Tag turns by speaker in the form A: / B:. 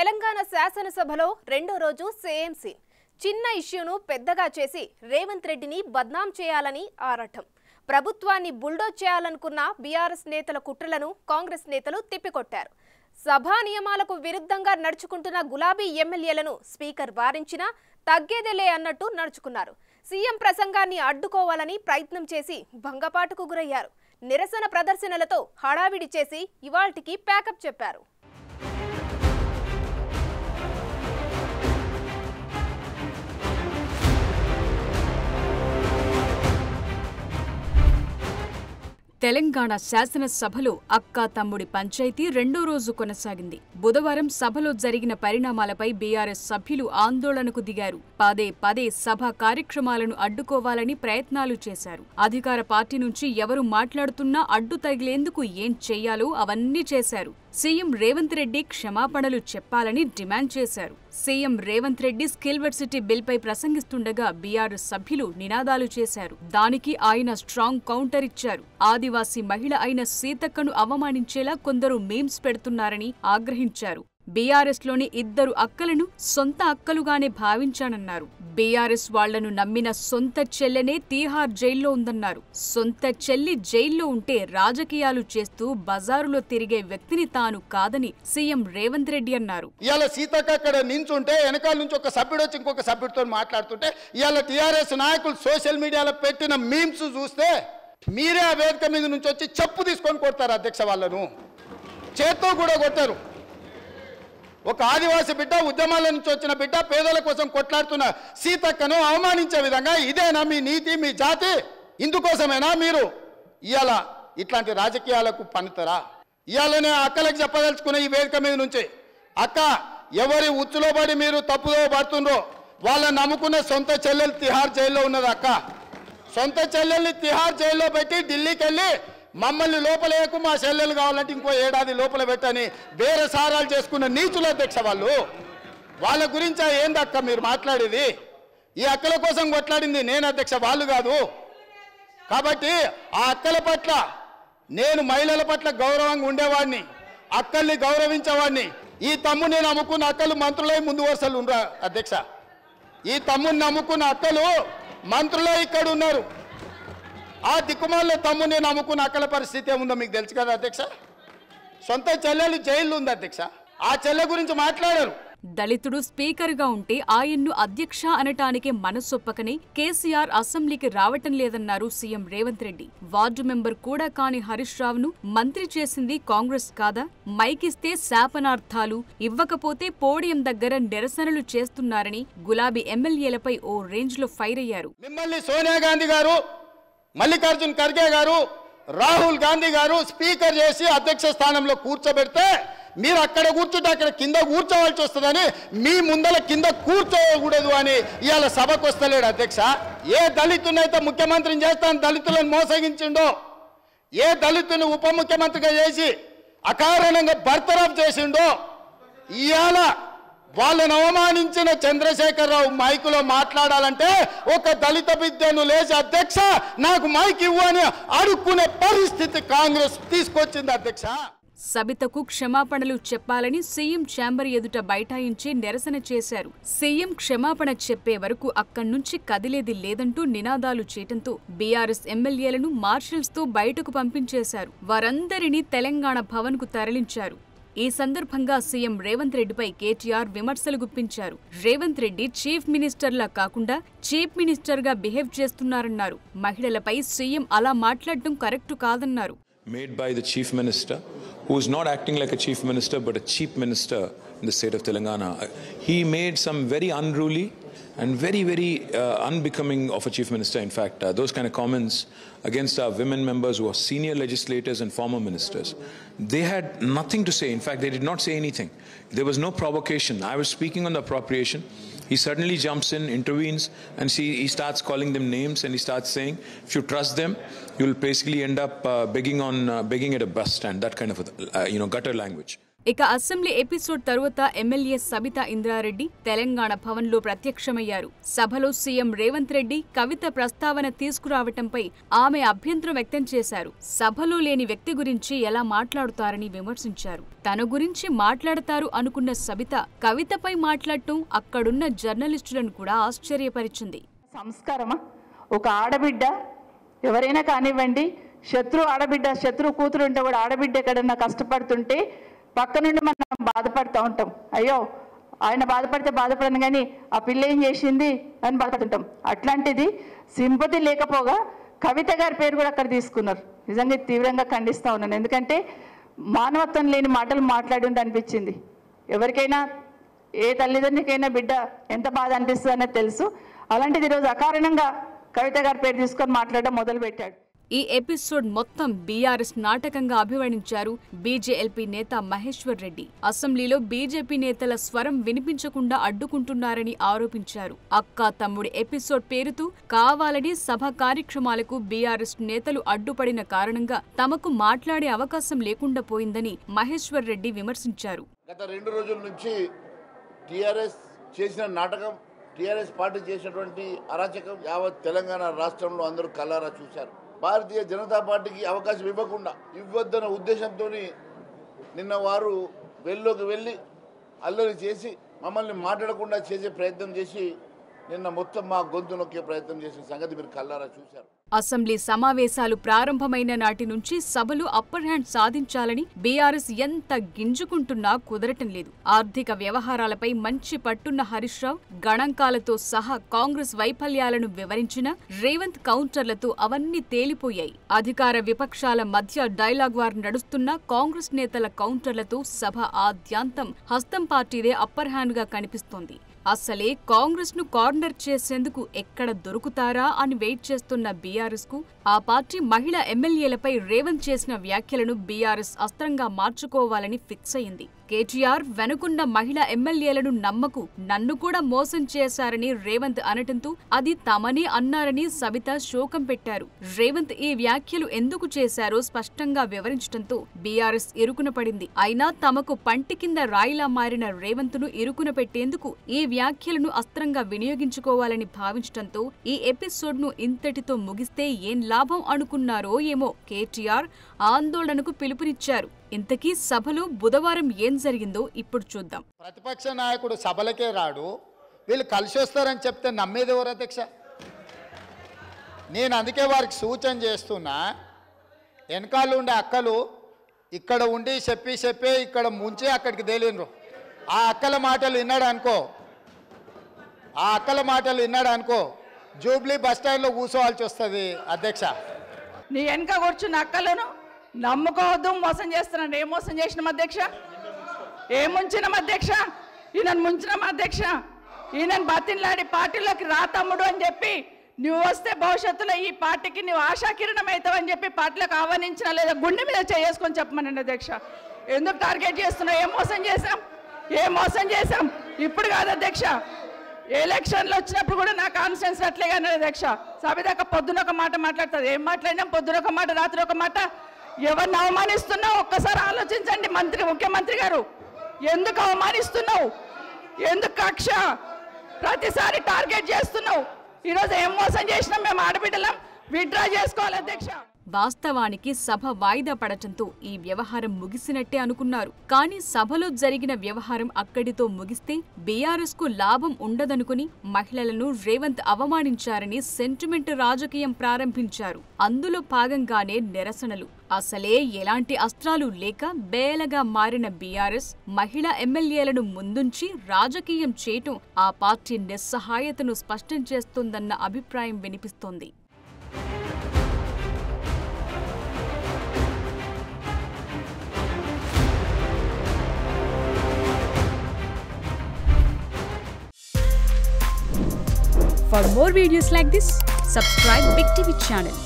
A: తెలంగాణ శాసనసభలో రెండో రోజు సేమ్ సీన్. చిన్న ఇష్యూను పెద్దగా చేసి రేవంత్ రెడ్డిని బద్నాం చేయాలని ఆరాటం. ప్రభుత్వాన్ని బుల్డోజ్ చేయాలనుకున్న బీఆర్ఎస్ నేతల కుట్రలను కాంగ్రెస్ నేతలు తిప్పికొట్టారు. సభా నియమాలకు విరుద్ధంగా నడుచుకుంటున్న గులాబీ ఎమ్మెల్యేలను స్పీకర్ వారించినా తగ్గేదేలే అన్నట్టు నడుచుకున్నారు. సీఎం ప్రసంగాన్ని అడ్డుకోవాలని ప్రయత్నం చేసి భంగపాటుకు గురయ్యారు. నిరసన ప్రదర్శనలతో హడావిడి చేసి ఇవాల్టికి ప్యాకప్ చెప్పారు.
B: తెలంగాణ శాసనసభలో అక్కా తమ్ముడి పంచాయతీ రెండో రోజు కొనసాగింది. బుధవారం సభలో జరిగిన పరిణామాలపై బీఆర్ఎస్ సభ్యులు ఆందోళనకు దిగారు. పదే పదే సభ కార్యక్రమాలను అడ్డుకోవాలని ప్రయత్నాలు చేశారు. అధికార పార్టీ నుంచి ఎవరు మాట్లాడుతున్నా అడ్డు తగిలేందుకు ఏం చెయ్యాలో అవన్నీ చేశారు. సీఎం రేవంత్ రెడ్డి క్షమాపణలు చెప్పాలని డిమాండ్ చేశారు. సీఎం రేవంత్ రెడ్డి స్కిల్వర్సిటీ బిల్పై ప్రసంగిస్తుండగా బీఆర్ఎస్ సభ్యులు నినాదాలు చేశారు. దానికి ఆయన స్ట్రాంగ్ కౌంటర్ ఇచ్చారు. ఆదివాసీ మహిళ అయిన సీతక్కను అవమానించేలా కొందరు మీమ్స్ పెడుతున్నారని ఆగ్రహించారు. బీఆర్ఎస్లోని ఇద్దరు అక్కలను సొంత అక్కలుగానే భావించానన్నారు. బీఆర్ఎస్ వాళ్లను నమ్మిన సొంత చెల్లెనే తీహార్ జైల్లో ఉందన్నారు. సొంత చెల్లి జైల్లో ఉంటే రాజకీయాలు చేస్తూ బజారులో తిరిగే వ్యక్తిని తాను కాదని సీఎం రేవంత్ రెడ్డి అన్నారు.
C: ఇవాళ సీతక్క అక్కడ నించుంటే వెనకాల నుంచి ఒక సభ్యుడు వచ్చి ఇంకొక సభ్యుడితో మాట్లాడుతుంటే ఇవాళ టీఆర్ఎస్ నాయకులు సోషల్ మీడియాలో పెట్టిన మీమ్స్ చూస్తే మీరే ఆ వేదిక మీద నుంచి వచ్చి చెప్పు తీసుకొని కొడతారు. అధ్యక్ష వాళ్ళను చేత్తో కూడా కొట్టారు. ఒక ఆదివాసీ బిడ్డ, ఉద్యమాల నుంచి వచ్చిన బిడ్డ, పేదల కోసం కొట్లాడుతున్న సీతక్కను అవమానించే విధంగా ఇదేనా మీ నీతి, మీ జాతి? ఇందుకోసమేనా మీరు ఇవాళ ఇట్లాంటి రాజకీయాలకు పన్నుతారా? ఇవాళనే అక్కలకు చెప్పదలుచుకున్న ఈ వేదిక మీద నుంచి, అక్క ఎవరి ఉచ్చులో పడి మీరు తప్పుదో పడుతుండ్రో వాళ్ళని నమ్ముకున్న సొంత చెల్లెలు తిహార్ జైల్లో ఉన్నది. అక్క సొంత చెల్లెల్ని తిహార్ జైల్లో పెట్టి ఢిల్లీకి వెళ్ళి మమ్మల్ని లోపలేకు, మా చెల్లెలు కావాలంటే ఇంకో ఏడాది లోపల పెట్టని వేరే సారాలు చేసుకున్న నీచుల అధ్యక్ష వాళ్ళు. వాళ్ళ గురించి ఏందక్క మీరు మాట్లాడేది? ఈ అక్కల కోసం కొట్లాడింది నేను అధ్యక్ష, వాళ్ళు కాదు. కాబట్టి ఆ అక్కల పట్ల నేను మహిళల పట్ల గౌరవంగా ఉండేవాడిని, అక్కల్ని గౌరవించేవాడిని. ఈ తమ్ముని నమ్ముకున్న అక్కలు మంత్రులై ముందు వరుసలు ఉండరు అధ్యక్ష. ఈ తమ్ముని నమ్ముకున్న అక్కలు మంత్రులే ఇక్కడ ఉన్నారు. ఆ దిక్కుమాల తమ్ముని నమ్ముకున్న అక్కల పరిస్థితి ఏముందో మీకు తెలుసు కదా అధ్యక్ష. సొంత చెల్లెలు జైల్లో ఉంది అధ్యక్ష. ఆ చెల్లె గురించి మాట్లాడారు.
B: దళితుడు స్పీకర్గా ఉంటే ఆయన్ను అధ్యక్ష అనటానికి మనసొప్పకనే కేసీఆర్ అసెంబ్లీకి రావటం లేదన్నారు CM Revanth Reddy. Ward member కూడా కాని హరీష్ రావును మంత్రి చేసింది కాంగ్రెస్ కాదా? మైకిస్తే శాపనార్థాలు, ఇవ్వకపోతే పోడియం దగ్గర నిరసనలు చేస్తున్నారని గులాబీ ఎమ్మెల్యేలపై ఓ రేంజ్ లో ఫైర్ అయ్యారు.
C: మిమ్మల్ని సోనియా గాంధీ గారు, మల్లికార్జున్ ఖర్గే గారు, రాహుల్ గాంధీ గారు స్పీకర్ చేసి అధ్యక్ష స్థానంలో కూర్చోబెడితే మీరు అక్కడ కూర్చుంటే అక్కడ కింద కూర్చోవాల్సి వస్తుందని మీ ముందల కింద కూర్చోకూడదు అని ఇవాళ సభకు వస్తలేడు అధ్యక్ష. ఏ దళితునైతే ముఖ్యమంత్రిని చేస్తాను దళితులను మోసగించిండో, ఏ దళితుని ఉప ముఖ్యమంత్రిగా చేసి అకారణంగా బర్తరఫ్ చేసిండో, ఇవాళ వాళ్ళను అవమానించిన చంద్రశేఖరరావు మైకులో మాట్లాడాలంటే ఒక దళిత బిడ్డను లేచి అధ్యక్ష నాకు మైక్ ఇవ్వు అని అడుక్కునే పరిస్థితి కాంగ్రెస్ తీసుకొచ్చింది అధ్యక్ష.
B: సబితకు క్షమాపణలు చెప్పాలని సీఎం ఛాంబర్ ఎదుట బైఠాయించి నిరసన చేశారు. సీఎం క్షమాపణ చెప్పే వరకు అక్కడ్నుంచి కదిలేది లేదంటూ నినాదాలు చేయటంతో బీఆర్ఎస్ ఎమ్మెల్యేలను మార్షల్స్ తో బయటకు పంపించేశారు. వారందరినీ తెలంగాణ భవన్ కు తరలించారు. ఈ సందర్భంగా సీఎం రేవంత్ రెడ్డిపై కేటీఆర్ విమర్శలు గుప్పించారు. రేవంత్ రెడ్డి చీఫ్ మినిస్టర్లా కాకుండా చీఫ్ మినిస్టర్ గా బిహేవ్ చేస్తున్నారన్నారు. మహిళలపై సీఎం అలా మాట్లాడటం కరెక్టు కాదన్నారు.
D: Made by the chief minister, who is not acting like a chief minister but a chief minister in the state of Telangana. He made some very unruly and very unbecoming of a chief minister. In fact, those kind of comments against our women members who are senior legislators and former ministers, they had nothing to say. In fact, they did not say anything. There was no provocation. I was speaking on the appropriation. He suddenly jumps in, intervenes, and he starts calling them names, and he starts saying, if you trust them, you'll basically end up begging at a bus stand, that kind of gutter language.
B: ఇక assembly episode తరువాత MLA Sabitha Indra Reddy Telangana భవన్లో ప్రత్యక్షమయ్యారు. సభలో CM Revanth Reddy కవిత ప్రస్తావన తీసుకురావటంపై ఆమె అభ్యంతరం వ్యక్తం చేశారు. సభలో లేని వ్యక్తి గురించి ఎలా మాట్లాడుతారని విమర్శించారు. తన గురించి మాట్లాడతారు అనుకున్న సబిత కవితపై మాట్లాడటం అక్కడున్న జర్నలిస్టులను కూడా ఆశ్చర్యపరిచింది.
E: సంస్కారమా? ఒక ఆడబిడ్డ ఎవరైనా కానివ్వండి, శత్రు కూతురు ఉంటే కూడా ఆడబిడ్డ ఎక్కడన్నా కష్టపడుతుంటే పక్క నుండి మనం బాధపడుతూ ఉంటాం. అయ్యో ఆయన బాధపడను కానీ ఆ పిల్ల ఏం చేసింది అని బాధపడుతుంటాం. అట్లాంటిది సింపతి లేకపోగా కవిత గారి పేరు కూడా అక్కడ తీసుకున్నారు. నిజంగా తీవ్రంగా ఖండిస్తూ ఉన్నాను. ఎందుకంటే మానవత్వం లేని మాటలు మాట్లాడి అనిపించింది. ఎవరికైనా ఏ తల్లిదండ్రులకైనా బిడ్డ ఎంత బాధ అనిపిస్తుంది అనేది తెలుసు. అలాంటిది ఈరోజు అకారణంగా కవిత గారి పేరు తీసుకొని మాట్లాడడం మొదలుపెట్టాడు.
B: ఈ ఎపిసోడ్ మొత్తం బీఆర్ఎస్ నాటకంగా అభివర్ణించారు బీజేఎల్పీ నేత మహేశ్వర్ రెడ్డి. అసెంబ్లీలో బీజేపీ నేతల స్వరం వినిపించకుండా అడ్డుకుంటున్నారని ఆరోపించారు. అక్కా తమ్ముడి ఎపిసోడ్ పేరుతో కావాలని సభ కార్యక్రమాలకు బీఆర్ఎస్ నేతలు అడ్డుపడిన కారణంగా తమకు మాట్లాడే అవకాశం లేకుండా పోయిందని మహేశ్వర్ రెడ్డి విమర్శించారు.
F: గత 2 రోజుల నుంచి టీఆర్ఎస్ చేసిన నాటకం, టీఆర్ఎస్ పార్టీ చేసినటువంటి అరాచకం యావత్ తెలంగాణ రాష్ట్రంలో అందరూ కళ్ళారా చూశారు. భారతీయ జనతా పార్టీకి అవకాశం ఇవ్వద్దన్న ఉద్దేశంతో నిన్న వారు వెల్లోకి వెళ్ళి అల్లరి చేసి మమ్మల్ని మాట్లాడకుండా చేసే ప్రయత్నం చేసి నిన్న మొత్తం మా గొంతు నొక్కే ప్రయత్నం చేసిన సంగతి మీరు కళ్ళారా చూశారు.
B: అసెంబ్లీ సమావేశాలు ప్రారంభమైన నాటి నుంచి సభలు అప్పర్ హ్యాండ్ సాధించాలని బీఆర్ఎస్ ఎంత గింజుకుంటున్నా కుదరటం లేదు. ఆర్థిక వ్యవహారాలపై మంచి పట్టున్న హరీష్ రావు గణాంకాలతో సహా కాంగ్రెస్ వైఫల్యాలను వివరించిన రేవంత్ కౌంటర్లతో అవన్నీ తేలిపోయాయి. అధికార విపక్షాల మధ్య డైలాగ్ వార్ నడుస్తున్న కాంగ్రెస్ నేతల కౌంటర్లతో సభ ఆద్యాంతం హస్తం పార్టీదే అప్పర్ హ్యాండ్ గా కనిపిస్తోంది. అసలే కాంగ్రెస్ ను కార్నర్ చేసేందుకు ఎక్కడ దొరుకుతారా అని వెయిట్ చేస్తున్న బీఆర్ఎస్ కు ఆ పార్టీ మహిళా ఎమ్మెల్యేలపై రేవంత్ చేసిన వ్యాఖ్యలను బీఆర్ఎస్ అస్త్రంగా మార్చుకోవాలని ఫిక్స్ అయింది. కేటీఆర్ వెనుకున్న మహిళా ఎమ్మెల్యేలను నమ్మకు, నన్ను కూడా మోసం చేశారని రేవంత్ అనటంతో అది తమనే అన్నారని సబిత శోకం పెట్టారు. రేవంత్ ఈ వ్యాఖ్యలు ఎందుకు చేశారో స్పష్టంగా వివరించడంతో బీఆర్ఎస్ ఇరుకున పడింది. అయినా తమకు పంటి కింద రాయిలా మారిన రేవంత్ ను ఇరుకున పెట్టేందుకు ఈ వ్యాఖ్యలను అస్త్రంగా వినియోగించుకోవాలని భావించడంతో ఈ ఎపిసోడ్ ను ఇంతటితో ముగిస్తే ఏం లాభం అనుకున్నారో ఏమో కేటీఆర్ ఆందోళనకు పిలుపునిచ్చారు. ఇంతకీ సభలో బుధవారం ఏం జరిగిందో ఇప్పుడు చూద్దాం.
C: ప్రతిపక్ష నాయకుడు సభలకే రాడు, వీళ్ళు కలిసి వస్తారని చెప్తే నమ్మేది ఎవరు అధ్యక్ష? నేను అందుకే వారికి సూచన చేస్తున్నా, వెనకాల ఉండే అక్కలు ఇక్కడ ఉండి చెప్పే ఇక్కడ ముంచి అక్కడికి తేలినరు. ఆ అక్కల మాటలు విన్నాడు అనుకో జూబ్లీ బస్టాండ్లో కూర్చోవాల్సి వస్తుంది అధ్యక్ష.
E: నీ వెనక కూర్చున్న అక్కలను నమ్ముకోవద్దు, మోసం చేస్తున్నాను. ఏం మోసం చేసినాం అధ్యక్ష? ఏం ముంచినాం అధ్యక్ష? ఈయనను ముంచినాం అధ్యక్ష. ఈయనను బతిన్లాడి పార్టీలోకి రా తమ్ముడు అని చెప్పి నువ్వు వస్తే భవిష్యత్తులో ఈ పార్టీకి నువ్వు ఆశాకిరణం అవుతావని చెప్పి పార్టీలోకి ఆహ్వానించినా లేదా గుండె మీద చేసుకొని చెప్పమనండి అధ్యక్ష. ఎందుకు టార్గెట్ చేస్తున్నావు? ఏం మోసం చేశాం? ఇప్పుడు కాదు అధ్యక్ష, ఎలక్షన్లు వచ్చినప్పుడు కూడా నా కాన్ఫిడెన్స్ అట్లేగా అధ్యక్ష. సభదాకా పొద్దున ఒక మాట మాట్లాడుతుంది. ఏం మాట్లాడినాం? పొద్దున ఒక మాట, రాత్రి ఒక మాట. ఎవరిని అవమానిస్తున్నావు ఒక్కసారి ఆలోచించండి. ముఖ్యమంత్రి గారు, ఎందుకు అవమానిస్తున్నావు? ఎందుకు కక్ష? ప్రతిసారి టార్గెట్ చేస్తున్నావు. ఈరోజు ఏం మోసం చేసినాం? మేము ఆడబిడ్డలం, విత్డ్రా చేసుకోవాలి అధ్యక్ష.
B: వాస్తవానికి సభ వాయిదా పడటంతో ఈ వ్యవహారం ముగిసినట్టే అనుకున్నారు. కానీ సభలో జరిగిన వ్యవహారం అక్కడితో ముగిస్తే బీఆర్ఎస్ కు లాభం ఉండదనుకుని మహిళలను రేవంత్ అవమానించారని సెంటిమెంట్ రాజకీయం ప్రారంభించారు. అందులో భాగంగానే నిరసనలు. అసలే ఎలాంటి అస్త్రాలు లేక బేలగా మారిన బీఆర్ఎస్ మహిళా ఎమ్మెల్యేలను ముందుంచి రాజకీయం చేయటం ఆ పార్టీ నిస్సహాయతను స్పష్టం చేస్తోందన్న అభిప్రాయం వినిపిస్తోంది.
G: For more videos like this, subscribe Big TV channel.